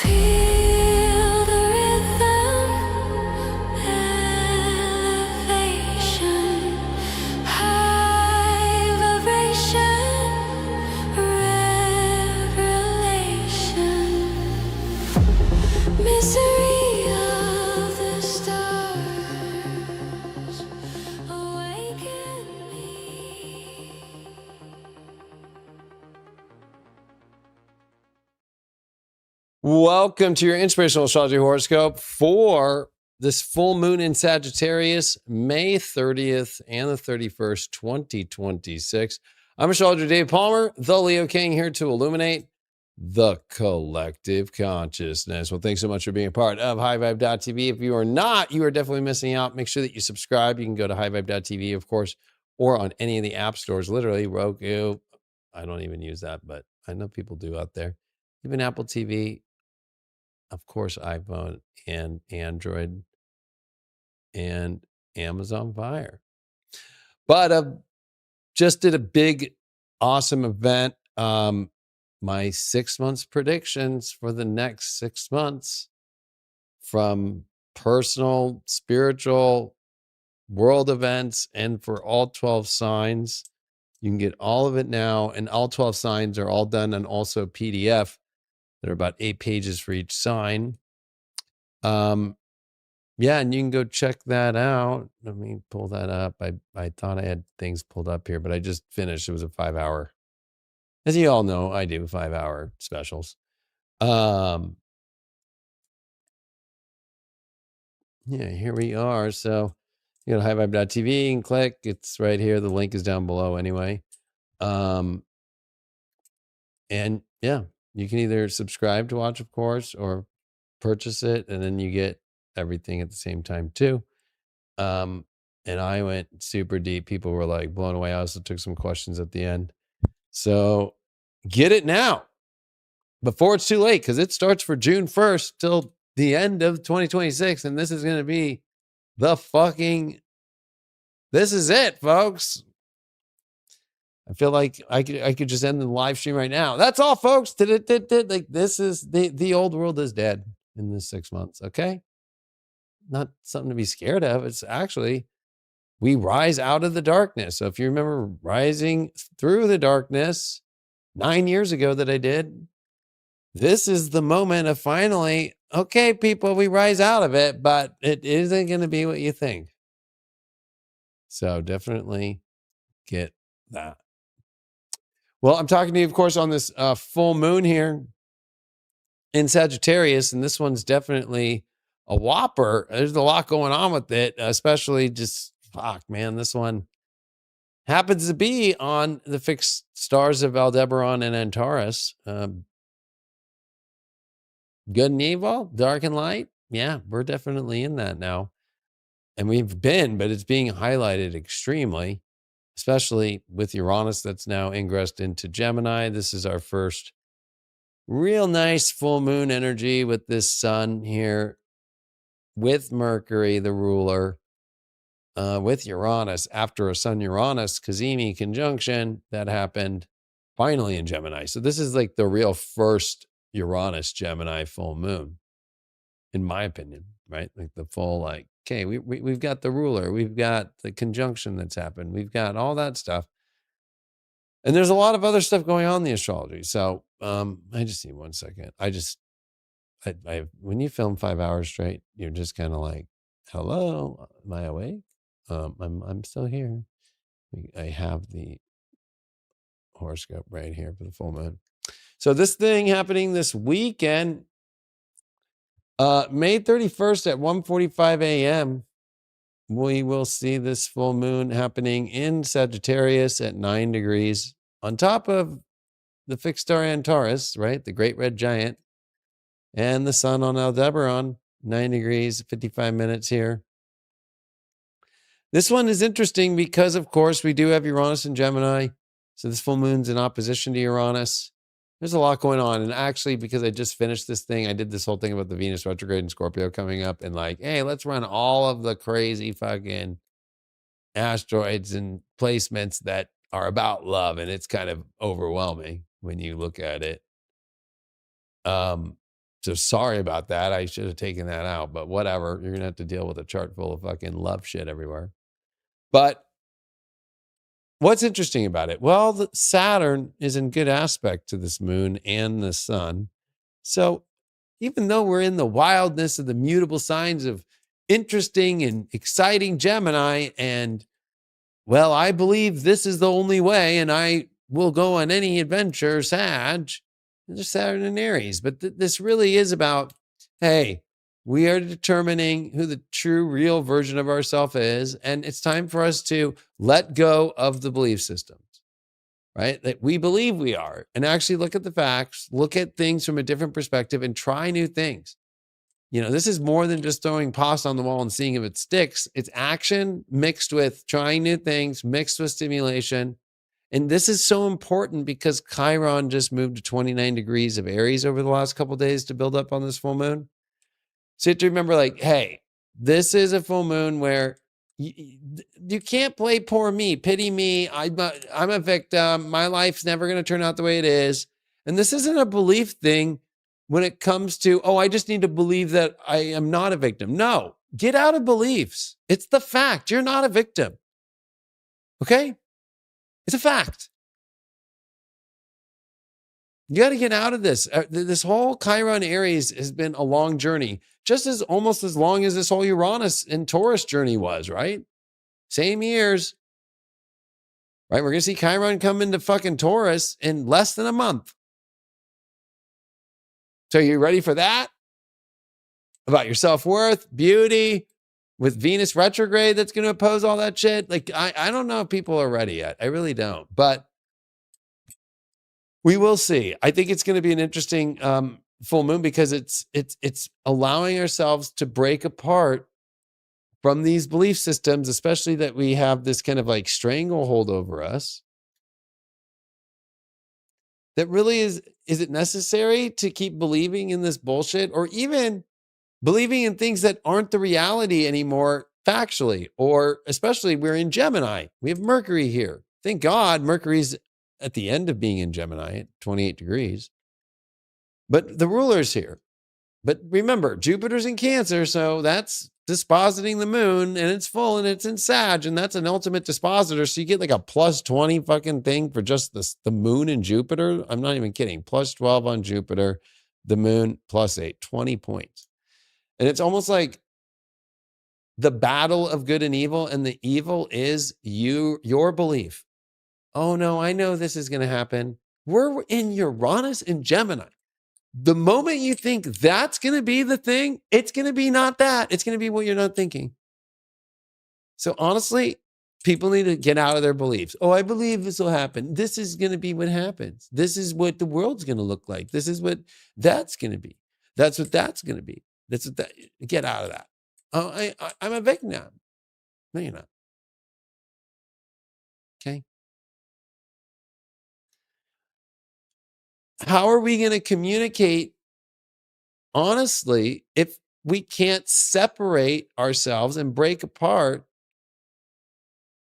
Feel the rhythm, elevation, high vibration, revelation, misery of the stars, awaken me. Welcome to your inspirational astrology horoscope for this full moon in Sagittarius, May 30th and the 31st, 2026. I'm astrologer Dave Palmer, the Leo King, here to illuminate the collective consciousness. Well, thanks so much for being a part of highvibe.tv. If you are not, you are definitely missing out. Make sure that you subscribe. You can go to highvibe.tv, of course, or on any of the app stores, literally Roku. I don't even use that, but I know people do out there. Even Apple TV, of course, iPhone and Android and Amazon Fire. But just did a big, awesome event. My 6 months predictions for the next 6 months from personal, spiritual, world events, and for all 12 signs. You can get all of it now, and all 12 signs are all done on also PDF. There are about 8 pages for each sign. Yeah, and you can go check that out. Let me pull that up. I thought I had things pulled up here, but I just finished. It was a 5-hour. As you all know, I do 5-hour specials. Yeah, here we are. So you go to highvibe.tv and click. It's right here. The link is down below anyway. And yeah, you can either subscribe to watch, of course, or purchase it, and then you get everything at the same time too. And I went super deep. People were like blown away. I also took some questions at the end. So get it now before it's too late, because it starts for June 1st till the end of 2026. And this is going to be this is it, folks. I feel like I could just end the live stream right now. That's all, folks. Like, this is the old world is dead in this 6 months. Okay. Not something to be scared of. It's actually, we rise out of the darkness. So if you remember rising through the darkness 9 years ago that I did, this is the moment of finally, okay, people, we rise out of it, but it isn't going to be what you think. So definitely get that. Well, I'm talking to you, of course, on this full moon here in Sagittarius, and this one's definitely a whopper. There's a lot going on with it, especially just, fuck, man, this one happens to be on the fixed stars of Aldebaran and Antares. Good and evil, dark and light. Yeah, we're definitely in that now. And we've been, but it's being highlighted extremely, especially with Uranus that's now ingressed into Gemini. This is our first real nice full moon energy with this sun here, with Mercury, the ruler, with Uranus, after a Sun-Uranus Cazimi conjunction that happened finally in Gemini. So this is like the real first Uranus-Gemini full moon, in my opinion, right? Like the full, like, okay, we've got the ruler, we've got the conjunction that's happened, we've got all that stuff. And there's a lot of other stuff going on in the astrology. So I just need 1 second. I when you film 5 hours straight, you're just kind of like, hello, am I awake? I'm still here. I have the horoscope right here for the full moon. So this thing happening this weekend, May 31st at 1:45 a.m., we will see this full moon happening in Sagittarius at 9 degrees on top of the fixed star Antares, right? The great red giant, and the sun on Aldebaran, 9 degrees, 55 minutes here. This one is interesting because, of course, we do have Uranus and Gemini. So this full moon's in opposition to Uranus. There's a lot going on. And actually, because I just finished this thing, I did this whole thing about the Venus retrograde in Scorpio coming up, and like, hey, let's run all of the crazy fucking asteroids and placements that are about love. And it's kind of overwhelming. when you look at it. So sorry about that. I should have taken that out, but whatever. You're gonna have to deal with a chart full of fucking love shit everywhere. But what's interesting about it? Well, Saturn is in good aspect to this moon and the sun. So even though we're in the wildness of the mutable signs of interesting and exciting Gemini, and well, I believe this is the only way, and I will go on any adventure, Sag. There's Saturn and Aries. But this really is about, hey, we are determining who the true, real version of ourselves is. And it's time for us to let go of the belief systems, right? That we believe we are, and actually look at the facts, look at things from a different perspective, and try new things. This is more than just throwing pasta on the wall and seeing if it sticks. It's action mixed with trying new things, mixed with stimulation. And this is so important because Chiron just moved to 29 degrees of Aries over the last couple of days to build up on this full moon. So you have to remember, like, hey, this is a full moon where you can't play poor me, pity me. I'm a victim. My life's never going to turn out the way it is. And this isn't a belief thing when it comes to, I just need to believe that I am not a victim. No, get out of beliefs. It's the fact. You're not a victim. Okay? It's a fact. You got to get out of this. This whole Chiron Aries has been a long journey, just as almost as long as this whole Uranus and Taurus journey was, right? Same years, right? We're going to see Chiron come into fucking Taurus in less than a month. So you ready for that? About your self-worth, beauty, with Venus retrograde that's going to oppose all that shit. Like, I don't know if people are ready yet. I really don't. But we will see. I think it's going to be an interesting full moon because it's allowing ourselves to break apart from these belief systems, especially that we have this kind of like stranglehold over us. That really is it necessary to keep believing in this bullshit, or even believing in things that aren't the reality anymore factually? Or especially, we're in Gemini. We have Mercury here. Thank God Mercury's at the end of being in Gemini at 28 degrees. But the ruler's here. But remember, Jupiter's in Cancer, so that's dispositing the moon, and it's full, and it's in Sag, and that's an ultimate dispositor. So you get like a plus 20 fucking thing for just the moon and Jupiter. I'm not even kidding. Plus 12 on Jupiter, the moon plus 8, 20 points. And it's almost like the battle of good and evil, and the evil is your belief. Oh no, I know this is going to happen. We're in Uranus and Gemini. The moment you think that's going to be the thing, it's going to be not that. It's going to be what you're not thinking. So honestly, people need to get out of their beliefs. Oh, I believe this will happen. This is going to be what happens. This is what the world's going to look like. This is what that's going to be. That's what that's going to be. That's what that. Get out of that. Oh, I'm a victim now. No, you're not. Okay. How are we going to communicate honestly if we can't separate ourselves and break apart?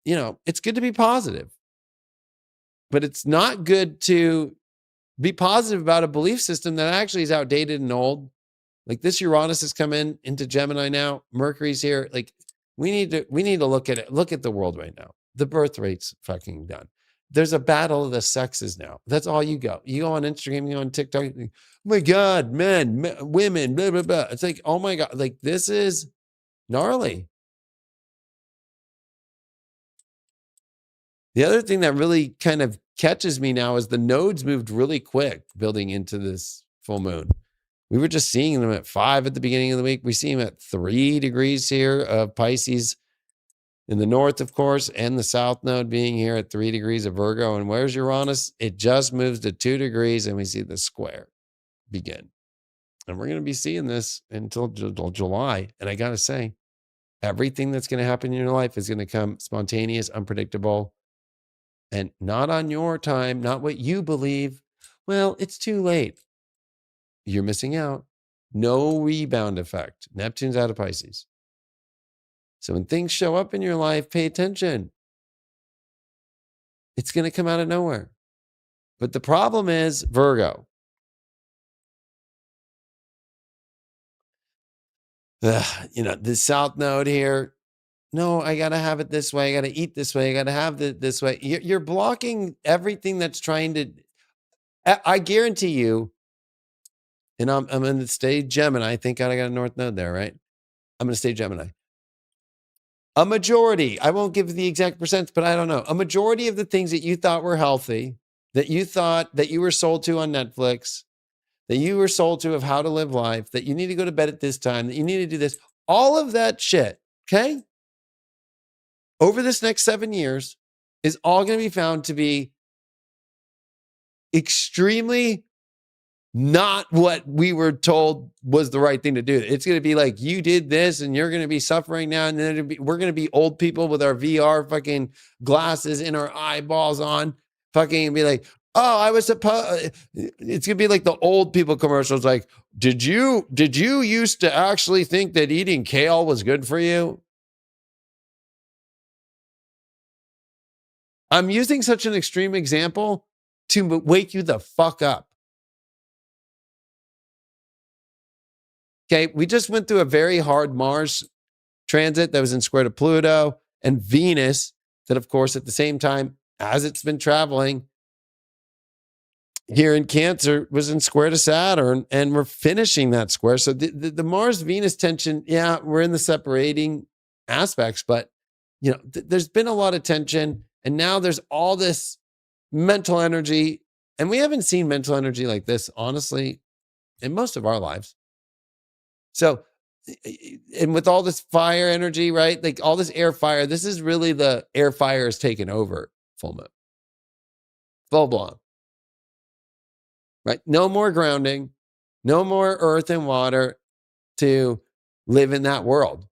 It's good to be positive, but it's not good to be positive about a belief system that actually is outdated and old. Like, this Uranus has come into Gemini now. Mercury's here. Like, we need to look at it. Look at the world right now. The birth rate's fucking done. There's a battle of the sexes now. That's all you go. You go on Instagram, you go on TikTok. Oh my God, men, women, blah, blah, blah. It's like, oh my God, like, this is gnarly. The other thing that really kind of catches me now is the nodes moved really quick building into this full moon. We were just seeing them at 5 at the beginning of the week. We see them at 3 degrees here of Pisces in the north, of course, and the south node being here at 3 degrees of Virgo. And where's Uranus? It just moves to 2 degrees, and we see the square begin. And we're going to be seeing this until July. And I got to say, everything that's going to happen in your life is going to come spontaneous, unpredictable, and not on your time, not what you believe. Well, it's too late. You're missing out. No rebound effect. Neptune's out of Pisces. So when things show up in your life, pay attention. It's going to come out of nowhere. But the problem is Virgo. The South Node here. No, I got to have it this way. I got to eat this way. I got to have it this way. You're blocking everything that's trying to. I guarantee you, and I'm going to stay Gemini. Thank God I got a North Node there, right? I'm going to stay Gemini. A majority, I won't give the exact percent, but I don't know. A majority of the things that you thought were healthy, that you thought that you were sold to on Netflix, that you were sold to of how to live life, that you need to go to bed at this time, that you need to do this, all of that shit, okay? Over this next 7 years is all going to be found to be extremely not what we were told was the right thing to do. It's going to be like, you did this and you're going to be suffering now. And then we're going to be old people with our VR fucking glasses in our eyeballs on, fucking be like, oh, I was supposed, it's going to be like the old people commercials. Like, did you used to actually think that eating kale was good for you? I'm using such an extreme example to wake you the fuck up. Okay, we just went through a very hard Mars transit that was in square to Pluto and Venus, that, of course, at the same time as it's been traveling here in Cancer, was in square to Saturn, and we're finishing that square. So the Mars-Venus tension, yeah, we're in the separating aspects, but there's been a lot of tension, and now there's all this mental energy, and we haven't seen mental energy like this, honestly, in most of our lives. So, and with all this fire energy, right? Like all this air fire, this is really the air fire is taken over full moon. Full blown. Right? No more grounding, no more earth and water to live in that world.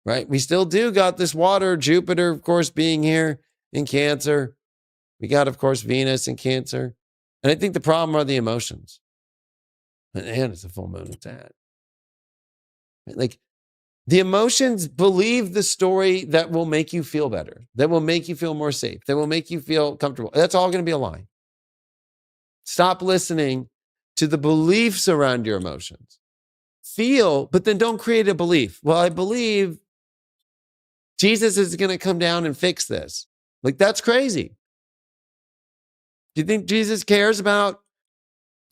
Right? We still do got this water, Jupiter, of course, being here in Cancer. We got, of course, Venus in Cancer. And I think the problem are the emotions. And it's a full moon, it's sad. Like the emotions believe the story that will make you feel better, that will make you feel more safe, that will make you feel comfortable. That's all going to be a lie. Stop listening to the beliefs around your emotions. Feel, but then don't create a belief. Well, I believe Jesus is going to come down and fix this. Like, that's crazy. Do you think Jesus cares about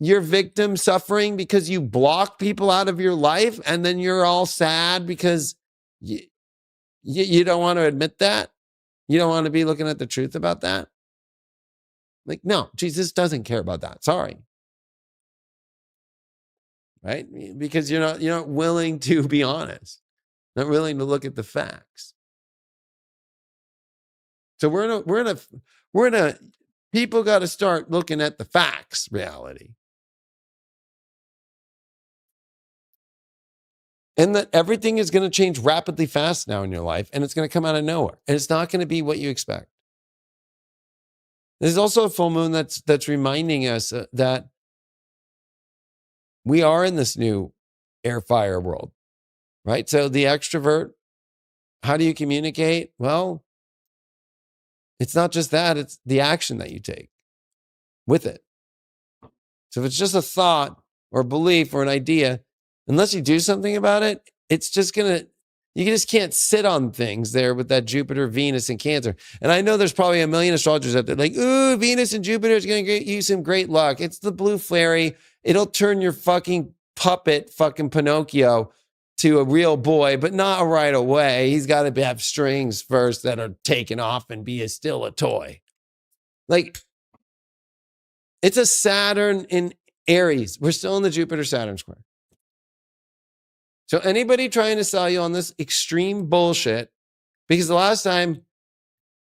your victim suffering because you block people out of your life and then you're all sad because you don't want to admit that? You don't want to be looking at the truth about that? Like, no, Jesus doesn't care about that. Sorry. Right? Because you're not willing to be honest, not willing to look at the facts. So we're in a people got to start looking at the facts reality. And that everything is going to change rapidly fast now in your life, and it's going to come out of nowhere. And it's not going to be what you expect. There's also a full moon that's reminding us that we are in this new air fire world, right? So the extrovert, how do you communicate? Well, it's not just that, it's the action that you take with it. So if it's just a thought or a belief or an idea, unless you do something about it, it's just you just can't sit on things there with that Jupiter, Venus, and Cancer. And I know there's probably a million astrologers out there like, ooh, Venus and Jupiter is going to get you some great luck. It's the blue fairy. It'll turn your fucking puppet, fucking Pinocchio, to a real boy, but not right away. He's got to have strings first that are taken off and be still a toy. Like, it's a Saturn in Aries. We're still in the Jupiter-Saturn square. So anybody trying to sell you on this extreme bullshit, because the last time,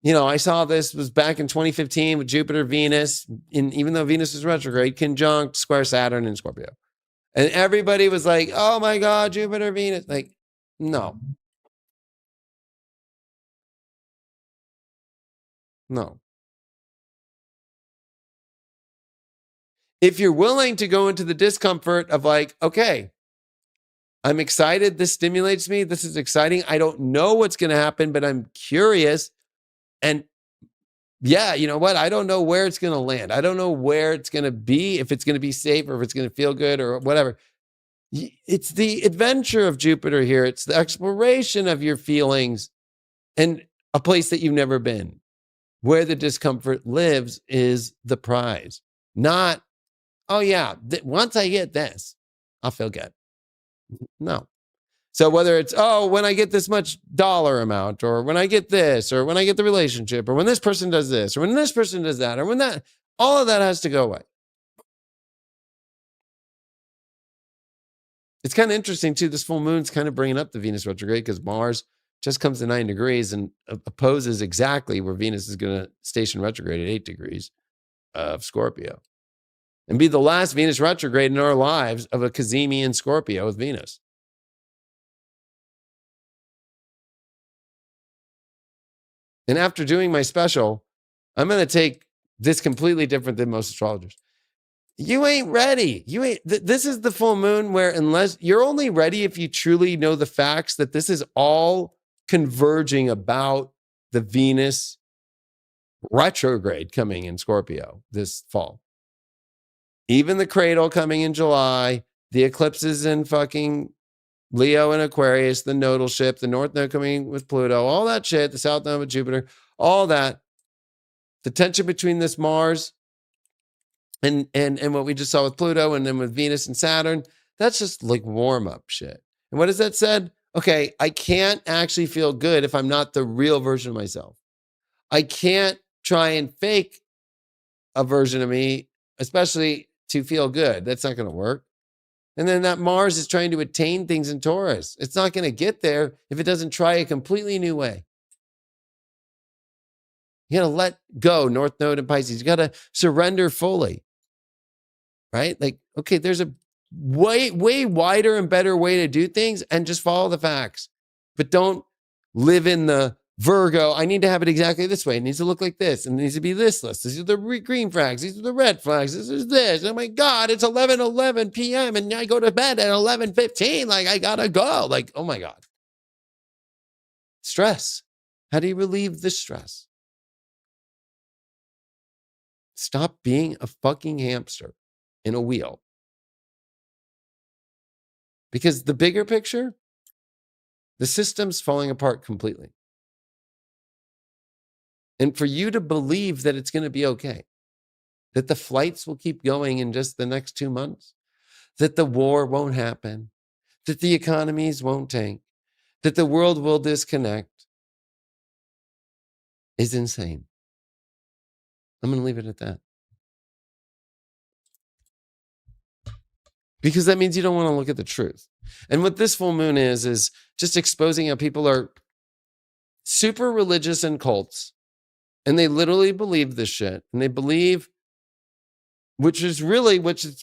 I saw this was back in 2015 with Jupiter, Venus, even though Venus is retrograde, conjunct square Saturn in Scorpio. And everybody was like, oh my God, Jupiter, Venus. Like, no. No. If you're willing to go into the discomfort of like, okay, I'm excited. This stimulates me. This is exciting. I don't know what's going to happen, but I'm curious. And yeah, you know what? I don't know where it's going to land. I don't know where it's going to be, if it's going to be safe or if it's going to feel good or whatever. It's the adventure of Jupiter here. It's the exploration of your feelings and a place that you've never been. Where the discomfort lives is the prize. Not, oh yeah, once I get this, I'll feel good. No. So whether it's, oh, when I get this much dollar amount, or when I get this, or when I get the relationship, or when this person does this, or when this person does that, or when that, all of that has to go away. It's kind of interesting too. This full moon's kind of bringing up the Venus retrograde because Mars just comes to 9 degrees and opposes exactly where Venus is going to station retrograde at 8 degrees of Scorpio and be the last Venus retrograde in our lives of a Cazimian Scorpio with Venus. And after doing my special, I'm going to take this completely different than most astrologers. You ain't ready. This is the full moon where unless you're only ready if you truly know the facts that this is all converging about the Venus retrograde coming in Scorpio this fall. Even the cradle coming in July, the eclipses in fucking Leo and Aquarius, the nodal ship, the North Node coming with Pluto, all that shit, the South Node with Jupiter, all that. The tension between this Mars and what we just saw with Pluto and then with Venus and Saturn, that's just like warm-up shit. And what has that said? Okay, I can't actually feel good if I'm not the real version of myself. I can't try and fake a version of me, especially to feel good. That's not going to work. And then that Mars is trying to attain things in Taurus. It's not going to get there if it doesn't try a completely new way. You got to let go, North Node and Pisces. You got to surrender fully, right? Like, okay, there's a way wider and better way to do things and just follow the facts. But don't live in the Virgo, I need to have it exactly this way. It needs to look like this. And it needs to be this list. These are the green flags. These are the red flags. This is this. Oh my God, it's 11:11 p.m. and I go to bed at 11:15. Like, I gotta go. Like, oh my God. Stress. How do you relieve the stress? Stop being a fucking hamster in a wheel. Because the bigger picture, the system's falling apart completely. And for you to believe that it's going to be okay, that the flights will keep going in just the next 2 months, that the war won't happen, that the economies won't tank, that the world will disconnect, is insane. I'm going to leave it at that. Because that means you don't want to look at the truth. And what this full moon is just exposing how people are super religious in cults. And they literally believe this shit. And they believe, which is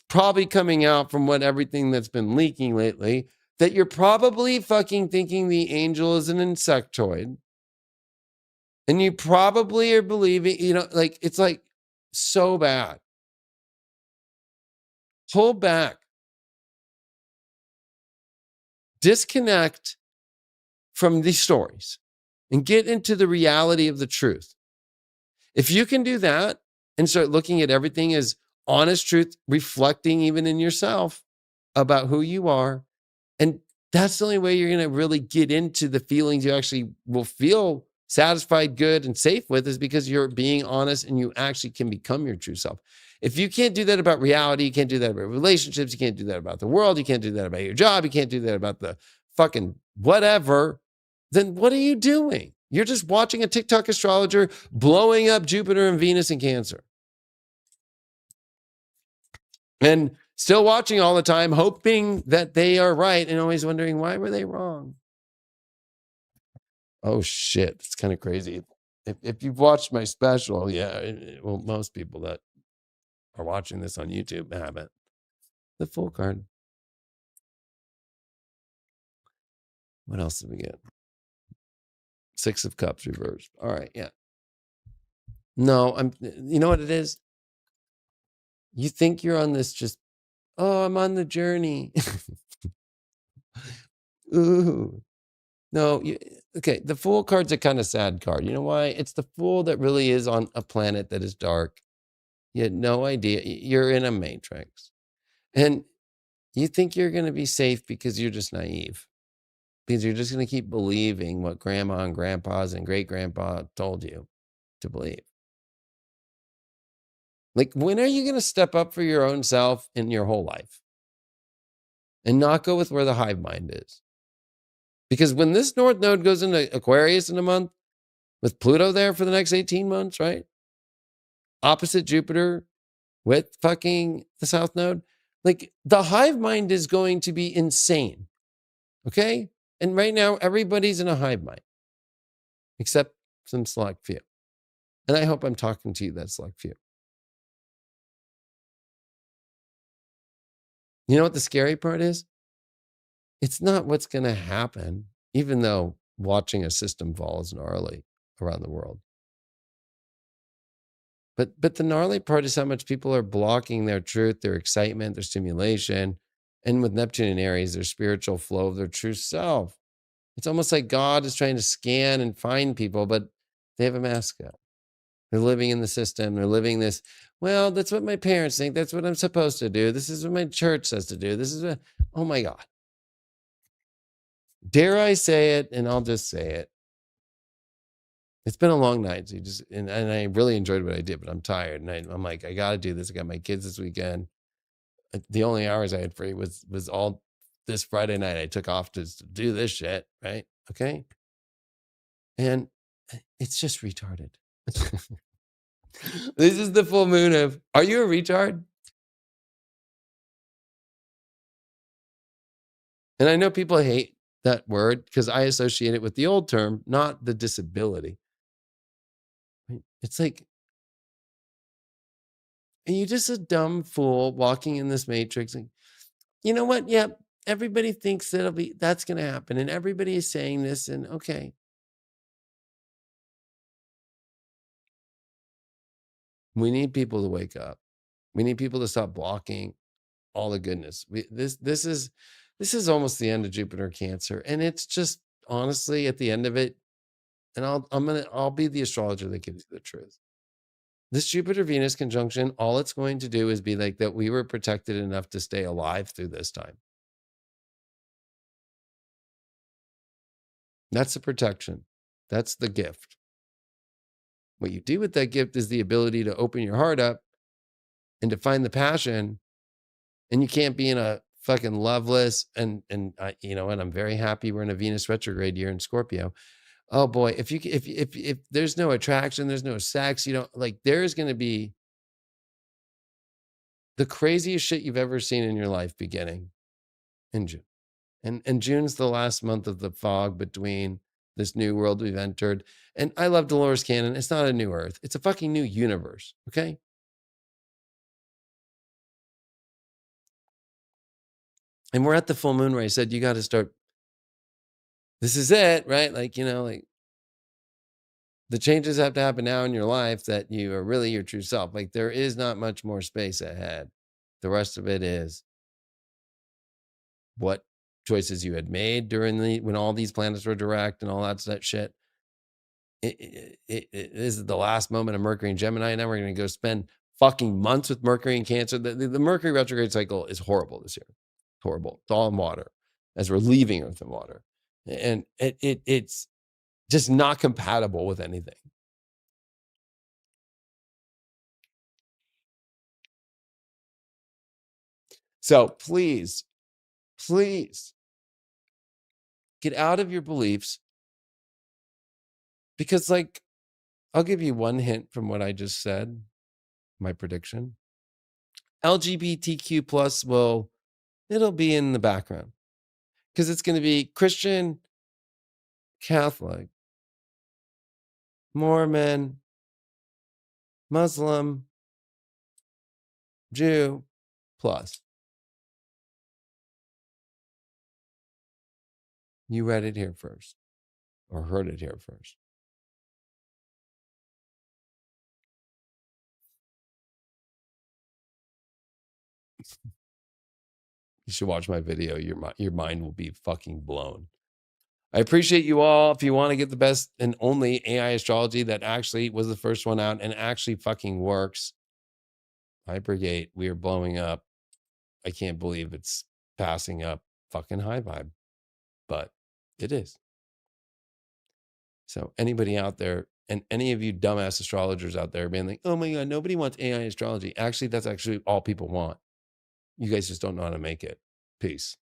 probably coming out from what everything that's been leaking lately, that you're probably fucking thinking the angel is an insectoid. And you probably are believing, like, it's like so bad. Pull back. Disconnect from these stories and get into the reality of the truth. If you can do that and start looking at everything as honest truth, reflecting even in yourself about who you are, and that's the only way you're going to really get into the feelings you actually will feel satisfied, good, and safe with, is because you're being honest and you actually can become your true self. If you can't do that about reality, you can't do that about relationships, you can't do that about the world, you can't do that about your job, you can't do that about the fucking whatever, then what are you doing? You're just watching a TikTok astrologer blowing up Jupiter and Venus in Cancer. And still watching all the time, hoping that they are right and always wondering, why were they wrong? Oh, shit. It's kind of crazy. If you've watched my special, well, most people that are watching this on YouTube haven't. The full card. What else did we get? 6 of Cups reversed. All right, yeah. No, you know what it is? You think you're on this I'm on the journey. Ooh. No, okay, the Fool card's a kind of sad card. You know why? It's the Fool that really is on a planet that is dark. You had no idea. You're in a matrix. And you think you're going to be safe because you're just naive. Because you're just going to keep believing what grandma and grandpas and great grandpa told you to believe. Like, when are you going to step up for your own self in your whole life and not go with where the hive mind is? Because when this North Node goes into Aquarius in a month, with Pluto there for the next 18 months, right? Opposite Jupiter with fucking the South Node, like the hive mind is going to be insane. Okay? And right now, everybody's in a hive mind, except some select few. And I hope I'm talking to you, that select few. You know what the scary part is? It's not what's going to happen, even though watching a system fall is gnarly around the world. But the gnarly part is how much people are blocking their truth, their excitement, their stimulation, and with Neptune and Aries, their spiritual flow of their true self. It's almost like God is trying to scan and find people, but they have a mask up. They're living in the system. They're living this, well, that's what my parents think. That's what I'm supposed to do. This is what my church says to do. This is what, oh my God. Dare I say it? And I'll just say it. It's been a long night. So and I really enjoyed what I did, but I'm tired. And I'm like, I got to do this. I got my kids this weekend. The only hours I had free was all this Friday night. I took off to do this shit. Right. Okay. And it's just retarded. This is the full moon of, are you a retard? And I know people hate that word because I associate it with the old term, not the disability. It's like, are you just a dumb fool walking in this matrix? Like, you know what? Yeah, everybody thinks that's going to happen. And everybody is saying this. And okay. We need people to wake up. We need people to stop blocking all the goodness. This is almost the end of Jupiter Cancer. And it's just honestly at the end of it, and I'll be the astrologer that gives you the truth. This Jupiter Venus conjunction, all it's going to do is be like that we were protected enough to stay alive through this time. That's the protection. That's the gift. What you do with that gift is the ability to open your heart up and to find the passion. And you can't be in a fucking loveless and I'm very happy we're in a Venus retrograde year in Scorpio. Oh boy, if there's no attraction, there's no sex, there's going to be the craziest shit you've ever seen in your life beginning in June. And June's the last month of the fog between this new world we've entered. And I love Dolores Cannon. It's not a new earth. It's a fucking new universe. Okay. And we're at the full moon where I said, you got to start. This is it, right? The changes have to happen now in your life that you are really your true self. Like, there is not much more space ahead. The rest of it is what choices you had made when all these planets were direct and all that shit. This is the last moment of Mercury and Gemini. Now we're going to go spend fucking months with Mercury and Cancer. The Mercury retrograde cycle is horrible this year. Horrible. It's all in water as we're leaving Earth in water. And it's just not compatible with anything. So please get out of your beliefs, because I'll give you one hint from what I just said, my prediction. LGBTQ plus it'll be in the background because it's going to be Christian, Catholic, Mormon, Muslim, Jew plus. You read it here first or heard it here first. You should watch my video. Your mind will be fucking blown. I appreciate you all. If you want to get the best and only AI astrology that actually was the first one out and actually fucking works, Hypergate, we are blowing up. I can't believe it's passing up fucking high vibe, but it is. So anybody out there, and any of you dumbass astrologers out there being like, oh my God, nobody wants AI astrology. Actually, that's actually all people want. You guys just don't know how to make it. Peace.